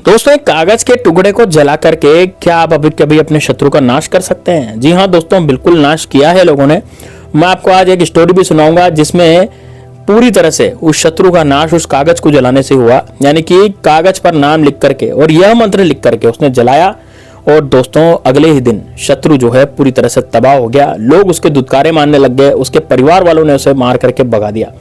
दोस्तों, एक कागज के टुकड़े को जला करके क्या आप अभी कभी अपने शत्रु का नाश कर सकते हैं? जी हाँ दोस्तों, बिल्कुल नाश किया है लोगों ने। मैं आपको आज एक स्टोरी भी सुनाऊंगा जिसमें पूरी तरह से उस शत्रु का नाश उस कागज को जलाने से हुआ। यानी कि कागज पर नाम लिख करके और यह मंत्र लिख करके उसने जलाया और दोस्तों अगले ही दिन शत्रु जो है पूरी तरह से तबाह हो गया। लोग उसके दुत्कारे मारने लग गए, उसके परिवार वालों ने उसे मार करके भगा दिया।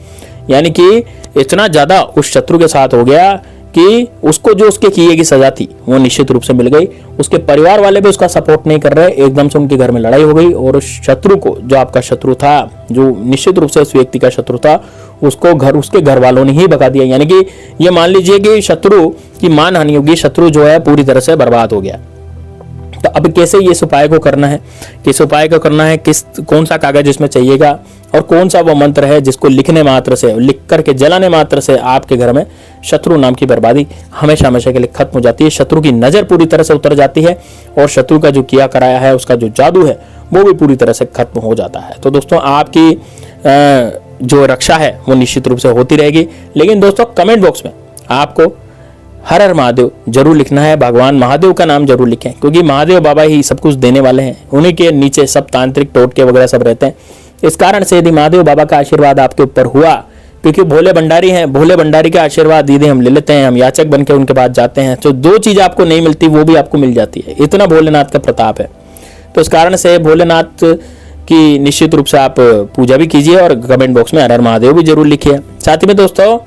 यानी कि इतना ज्यादा उस शत्रु के साथ हो गया कि उसको जो उसके किए की सजा थी वो निश्चित रूप से मिल गई। उसके परिवार वाले भी उसका सपोर्ट नहीं कर रहे, एकदम से उनके घर में लड़ाई हो गई और उस शत्रु को, जो आपका शत्रु था, जो निश्चित रूप से उस व्यक्ति का शत्रु था, उसको उसके घर वालों ने ही भगा दिया। यानी कि ये मान लीजिए कि शत्रु की मान हानि होगी, शत्रु जो है पूरी तरह से बर्बाद हो गया। तो अब कैसे इस उपाय को करना है, किस उपाय को करना है, कौन सा कागज इसमें चाहिएगा और कौन सा वो मंत्र है जिसको लिखने मात्र से, लिख करके जलाने मात्र से आपके घर में शत्रु नाम की बर्बादी हमेशा हमेशा के लिए खत्म हो जाती है। शत्रु की नजर पूरी तरह से उतर जाती है और शत्रु का जो किया कराया है, उसका जो जादू है वो भी पूरी तरह से खत्म हो जाता है। तो दोस्तों, आपकी जो रक्षा है वो निश्चित रूप से होती रहेगी। लेकिन दोस्तों, कमेंट बॉक्स में आपको हर हर महादेव जरूर लिखना है, भगवान महादेव का नाम जरूर लिखें, क्योंकि महादेव बाबा ही सब कुछ देने वाले हैं। उन्हीं के नीचे सब तांत्रिक टोटके वगैरह सब रहते हैं। इस कारण से यदि महादेव बाबा का आशीर्वाद आपके ऊपर हुआ, क्योंकि भोले भंडारी हैं, भोले भंडारी का आशीर्वाद यदि हम ले लेते हैं, हम याचक बन के उनके पास जाते हैं, तो दो चीज आपको नहीं मिलती वो भी आपको मिल जाती है। इतना भोलेनाथ का प्रताप है। तो इस कारण से भोलेनाथ की निश्चित रूप से आप पूजा भी कीजिए और कमेंट बॉक्स में हर हर महादेव भी जरूर लिखिए। साथ ही में दोस्तों,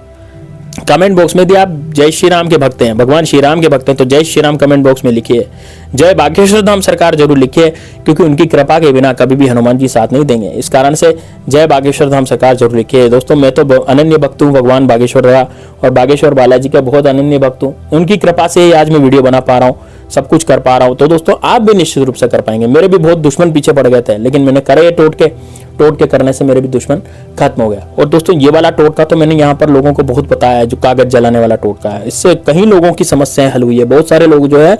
कमेंट बॉक्स में यदि आप जय श्री राम के भक्त हैं, भगवान श्री राम के भक्त हैं, तो जय श्री राम कमेंट बॉक्स में लिखिए। जय बागेश्वर धाम सरकार जरूर लिखिए, क्योंकि उनकी कृपा के बिना कभी भी हनुमान जी साथ नहीं देंगे। इस कारण से जय बागेश्वर धाम सरकार जरूर लिखिए। दोस्तों, मैं तो अनन्य भक्त हूँ भगवान बागेश्वर का और बागेश्वर बालाजी का बहुत अनन्य भक्त हूँ। उनकी कृपा से ही आज मैं वीडियो बना पा रहा हूँ, सब कुछ कर पा रहा हूँ। तो दोस्तों, आप भी निश्चित रूप से कर पाएंगे। मेरे भी बहुत दुश्मन पीछे पड़ गए थे, लेकिन मैंने करे टोट के करने से मेरे भी दुश्मन खत्म हो गया। और दोस्तों, ये वाला टोटका तो मैंने यहाँ पर लोगों को बहुत बताया है, जो कागज जलाने वाला टोटका है। इससे कई लोगों की समस्याएं हल हुई है। बहुत सारे लोग जो है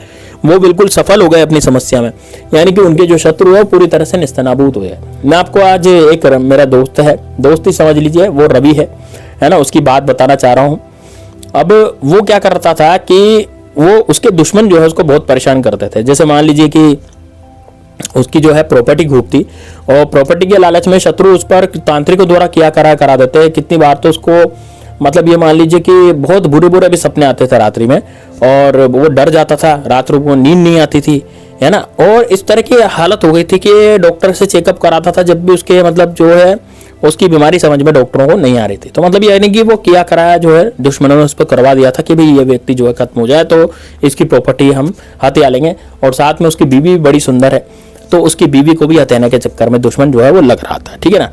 वो बिल्कुल सफल हो गए अपनी समस्या में, यानी कि उनके जो शत्रु है पूरी तरह से निस्तनाबूद हो गए। मैं आपको आज एक मेरा दोस्त है, दोस्त ही समझ लीजिए, वो रवि है ना, उसकी बात बताना चाह रहा हूँ। अब वो क्या करता था कि वो उसके दुश्मन जो है उसको बहुत परेशान करते थे। जैसे मान लीजिए कि उसकी जो है प्रॉपर्टी खूब थी और प्रॉपर्टी के लालच में शत्रु उस पर तांत्रिकों द्वारा किया करा देते हैं। कितनी बार तो उसको, मतलब ये मान लीजिए कि बहुत बुरे भी सपने आते थे रात्रि में और वो डर जाता था, रात को नींद नहीं आती थी, है ना। और इस तरह की हालत हो गई थी कि डॉक्टर से चेकअप कराता था, जब भी उसके मतलब जो है उसकी बीमारी समझ में डॉक्टरों को नहीं आ रही थी। तो मतलब यानी कि वो किया कराया जो है दुश्मनों ने उस पर करवा दिया था कि भाई ये व्यक्ति जो है खत्म हो जाए तो इसकी प्रॉपर्टी हम हथिया लेंगे। और साथ में उसकी बीवी भी बड़ी सुंदर है, तो उसकी बीवी को भी हत्याने के चक्कर में दुश्मन जो है वो लग रहा था, ठीक है ना।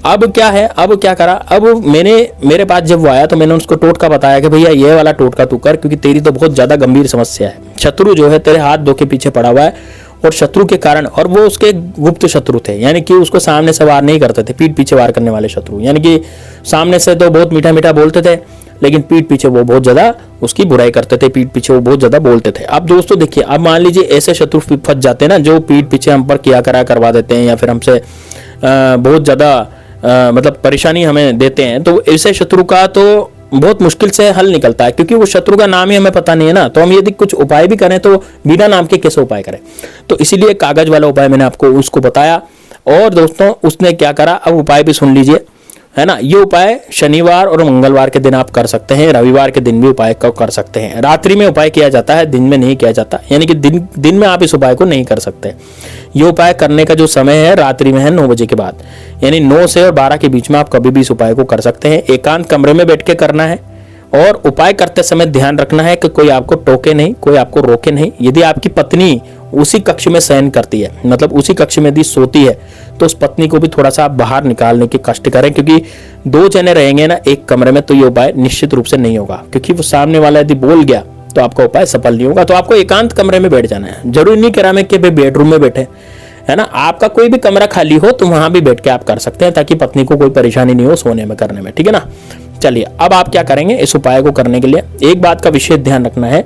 अब क्या है, अब क्या करा, अब मेरे पास जब वो आया तो मैंने उसको टोटका बताया कि भैया ये वाला टोटका तू कर, क्योंकि तेरी तो बहुत ज्यादा गंभीर समस्या है। शत्रु जो है तेरे हाथ धो के पीछे पड़ा हुआ है और शत्रु के कारण, और वो उसके गुप्त शत्रु थे, यानी कि उसको सामने से वार नहीं करते थे, पीठ पीछे वार करने वाले शत्रु। यानी कि सामने से तो बहुत मीठा मीठा बोलते थे, लेकिन पीठ पीछे वो बहुत ज्यादा उसकी बुराई करते थे, पीठ पीछे वो बहुत ज्यादा बोलते थे। अब दोस्तों देखिए, अब मान लीजिए ऐसे शत्रु फंस जाते हैं ना, जो पीठ पीछे हम पर किया करा करवा देते हैं या फिर हमसे बहुत ज्यादा मतलब परेशानी हमें देते हैं, तो ऐसे शत्रु का तो बहुत मुश्किल से हल निकलता है, क्योंकि वो शत्रु का नाम ही हमें पता नहीं है ना। तो हम यदि कुछ उपाय भी करें तो बिना नाम के कैसे उपाय करें, तो इसीलिए कागज वाला उपाय मैंने आपको उसको बताया। और दोस्तों, उसने क्या करा, अब उपाय भी सुन लीजिए, है ना। ये उपाय शनिवार और मंगलवार के दिन आप कर सकते हैं, रविवार के दिन भी उपाय कर सकते हैं। रात्रि में उपाय किया जाता है, दिन में नहीं किया जाता, यानी कि दिन में आप इस उपाय को नहीं कर सकते। ये उपाय करने का जो समय है रात्रि में है 9 बजे के बाद, यानी 9 से और 12 के बीच में आप कभी भी इस उपाय को कर सकते हैं। एकांत कमरे में बैठ के करना है और उपाय करते समय ध्यान रखना है कि कोई आपको टोके नहीं, कोई आपको रोके नहीं। यदि आपकी पत्नी उसी कक्ष में शयन करती है, मतलब उसी कक्ष में यदि सोती है, तो उस पत्नी को भी थोड़ा सा आप बाहर निकालने के कष्ट करें, क्योंकि 2 जने रहेंगे ना एक कमरे में तो ये उपाय निश्चित रूप से नहीं होगा, क्योंकि वो सामने वाला यदि बोल गया तो आपका उपाय सफल नहीं होगा। तो आपको एकांत कमरे में बैठ जाना है। जरूरी नहीं करा में कि बेडरूम में बैठे, है ना। आपका कोई भी कमरा खाली हो तो वहां भी बैठ के आप कर सकते हैं, ताकि पत्नी को कोई परेशानी नहीं हो सोने में करने में, ठीक है ना। चलिए, अब आप क्या करेंगे, इस उपाय को करने के लिए एक बात का विशेष ध्यान रखना है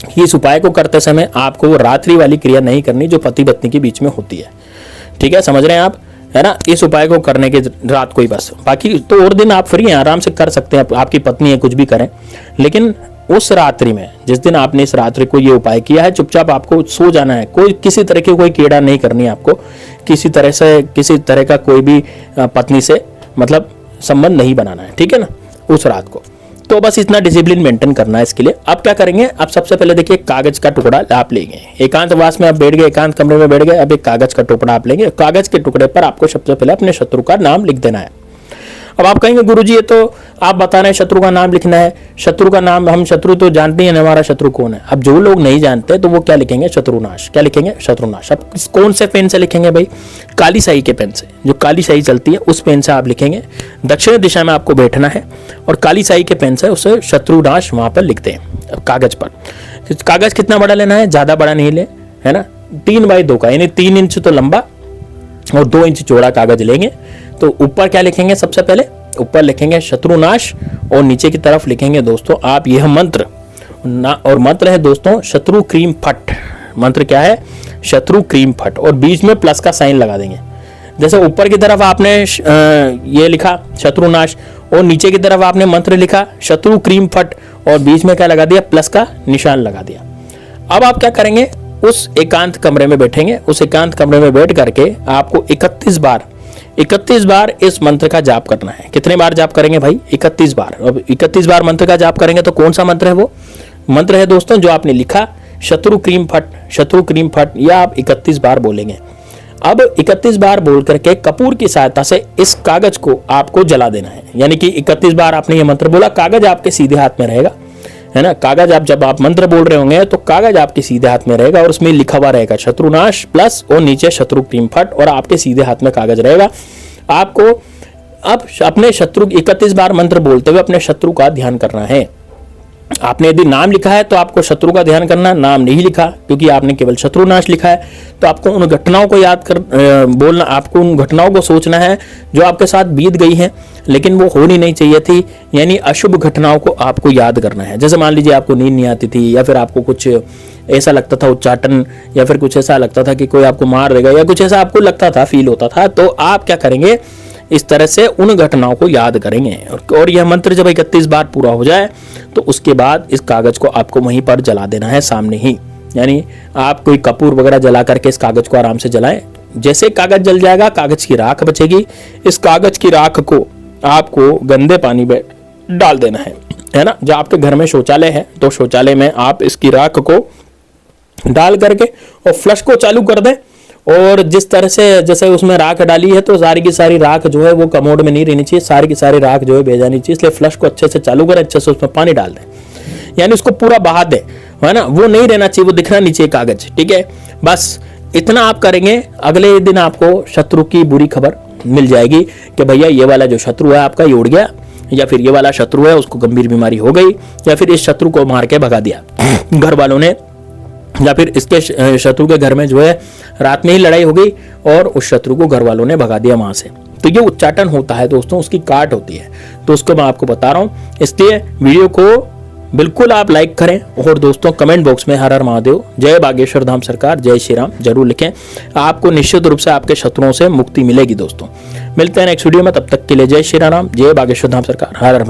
कि इस उपाय को करते समय आपको वो रात्रि वाली क्रिया नहीं करनी जो पति पत्नी के बीच में होती है, ठीक है, समझ रहे हैं आप, है ना। इस उपाय को करने के रात को ही बस, बाकी तो और दिन आप फ्री हैं, आराम से कर सकते हैं, आपकी पत्नी है कुछ भी करें, लेकिन उस रात्रि में, जिस दिन आपने इस रात्रि को ये उपाय किया है, चुपचाप आपको सो जाना है। कोई किसी तरह की कोई कीड़ा नहीं करनी है आपको, किसी तरह का कोई भी पत्नी से मतलब संबंध नहीं बनाना है, ठीक है ना, उस रात को। तो बस इतना डिसिप्लिन मेंटेन करना है इसके लिए। अब क्या करेंगे, अब सबसे पहले देखिए कागज का टुकड़ा आप लेंगे, एकांतवास में आप बैठ गए, एकांत कमरे में बैठ गए, अब एक कागज का टुकड़ा आप लेंगे। कागज के टुकड़े पर आपको सबसे पहले अपने शत्रु का नाम लिख देना है। अब आप कहेंगे गुरुजी ये तो आप बता रहे हैं शत्रु का नाम लिखना है, शत्रु का नाम, हम शत्रु तो जानते हैं हमारा शत्रु कौन है। अब जो लोग नहीं जानते तो वो क्या लिखेंगे, शत्रुनाश। क्या लिखेंगे, शत्रुनाश। अब कौन से पेन से लिखेंगे भाई, काली स्याही के पेन से, जो काली स्याही चलती है उस पेन से आप लिखेंगे। दक्षिण दिशा में आपको बैठना है और काली स्याही के पेन से उसे शत्रुनाश वहां पर लिखते हैं कागज पर। कागज कितना बड़ा लेना है, ज्यादा बड़ा नहीं ले, है ना, 3x2 का, यानी 3 इंच तो लंबा और 2 इंच चौड़ा कागज लेंगे। तो ऊपर क्या लिखेंगे, सबसे पहले ऊपर लिखेंगे शत्रुनाश और नीचे की तरफ लिखेंगे दोस्तों आप यह मंत्र ना, और मंत्र है दोस्तों शत्रु क्रीम फट। मंत्र क्या है, शत्रु क्रीम फट, और बीच में प्लस का साइन लगा देंगे। जैसे ऊपर की तरफ आपने ये लिखा शत्रुनाश और नीचे की तरफ आपने मंत्र लिखा शत्रु क्रीम फट और बीच में क्या लगा दिया, प्लस का निशान लगा दिया। अब आप क्या करेंगे, उस एकांत कमरे में बैठेंगे। उस एकांत कमरे में बैठ करके आपको 31 बार इस मंत्र का जाप करना है। कितने बार जाप करेंगे भाई, 31 बार। अब 31 बार मंत्र का जाप करेंगे तो कौन सा मंत्र है, वो मंत्र है दोस्तों जो आपने लिखा शत्रु क्रीम फट, या आप 31 बार बोलेंगे। अब 31 बार बोल करके कपूर की सहायता से इस कागज को आपको जला देना है। यानी कि 31 बार आपने ये मंत्र बोला, कागज आपके सीधे हाथ में रहेगा, है ना। कागज आप जब आप मंत्र बोल रहे होंगे तो कागज आपके सीधे हाथ में रहेगा और उसमें लिखा हुआ रहेगा शत्रुनाश प्लस और नीचे शत्रु क्रीम फट, और आपके सीधे हाथ में कागज रहेगा। आपको अब अपने शत्रु 31 बार मंत्र बोलते हुए अपने शत्रु का ध्यान करना है। आपने यदि नाम लिखा है तो आपको शत्रु का ध्यान करना, नाम नहीं लिखा क्योंकि आपने केवल शत्रुनाश लिखा है तो आपको उन घटनाओं को याद कर बोलना, आपको उन घटनाओं को सोचना है जो आपके साथ बीत गई हैं लेकिन वो होनी नहीं चाहिए थी, यानी अशुभ घटनाओं को आपको याद करना है। जैसे मान लीजिए आपको नींद नहीं आती थी, या फिर आपको कुछ ऐसा लगता था उच्चाटन, या फिर कुछ ऐसा लगता था कि कोई आपको मार देगा, या कुछ ऐसा आपको लगता था, फील होता था, तो आप क्या करेंगे, इस तरह से उन घटनाओं को याद करेंगे। और यह मंत्र जब 31 बार पूरा हो जाए तो उसके बाद इस कागज को आपको वहीं पर जला देना है सामने ही। यानी आप कोई कपूर वगैरह जला करके इस कागज को आराम से जलाएं। जैसे कागज जल जाएगा, कागज की राख बचेगी, इस कागज की राख को आपको गंदे पानी में डाल देना है ना। जो आपके घर में शौचालय है तो शौचालय में आप इसकी राख को डाल करके और फ्लश को चालू कर दें। और जिस तरह से जैसे उसमें राख डाली है तो सारी की सारी राख जो है वो कमोड में नहीं रहनी चाहिए, सारी की सारी राख जो है भेज जानी चाहिए। इसलिए फ्लश को अच्छे से चालू करें, अच्छे से उसमें पानी डाल दें, यानी उसको पूरा बहा दें, है ना। वो नहीं रहना चाहिए, वो दिखना नीचे कागज, ठीक है। बस इतना आप करेंगे, अगले दिन आपको शत्रु की बुरी खबर मिल जाएगी कि भैया ये वाला जो शत्रु है आपका ये उड़ गया, या फिर ये वाला शत्रु है उसको गंभीर बीमारी हो गई, या फिर इस शत्रु को मार के भगा दिया घर वालों ने, या फिर इसके शत्रु के घर में जो है रात में ही लड़ाई हो गई और उस शत्रु को घर वालों ने भगा दिया वहां से। तो ये उच्चाटन होता है दोस्तों, उसकी काट होती है, तो उसको मैं आपको बता रहा हूं। इसलिए वीडियो को बिल्कुल आप लाइक करें और दोस्तों कमेंट बॉक्स में हर हर महादेव, जय बागेश्वर धाम सरकार, जय श्री राम जरूर लिखें। आपको निश्चित रूप से आपके शत्रुओं से मुक्ति मिलेगी दोस्तों। मिलते हैं नेक्स्ट वीडियो में, तब तक के लिए जय श्री राम, जय बागेश्वर धाम सरकार, हर हर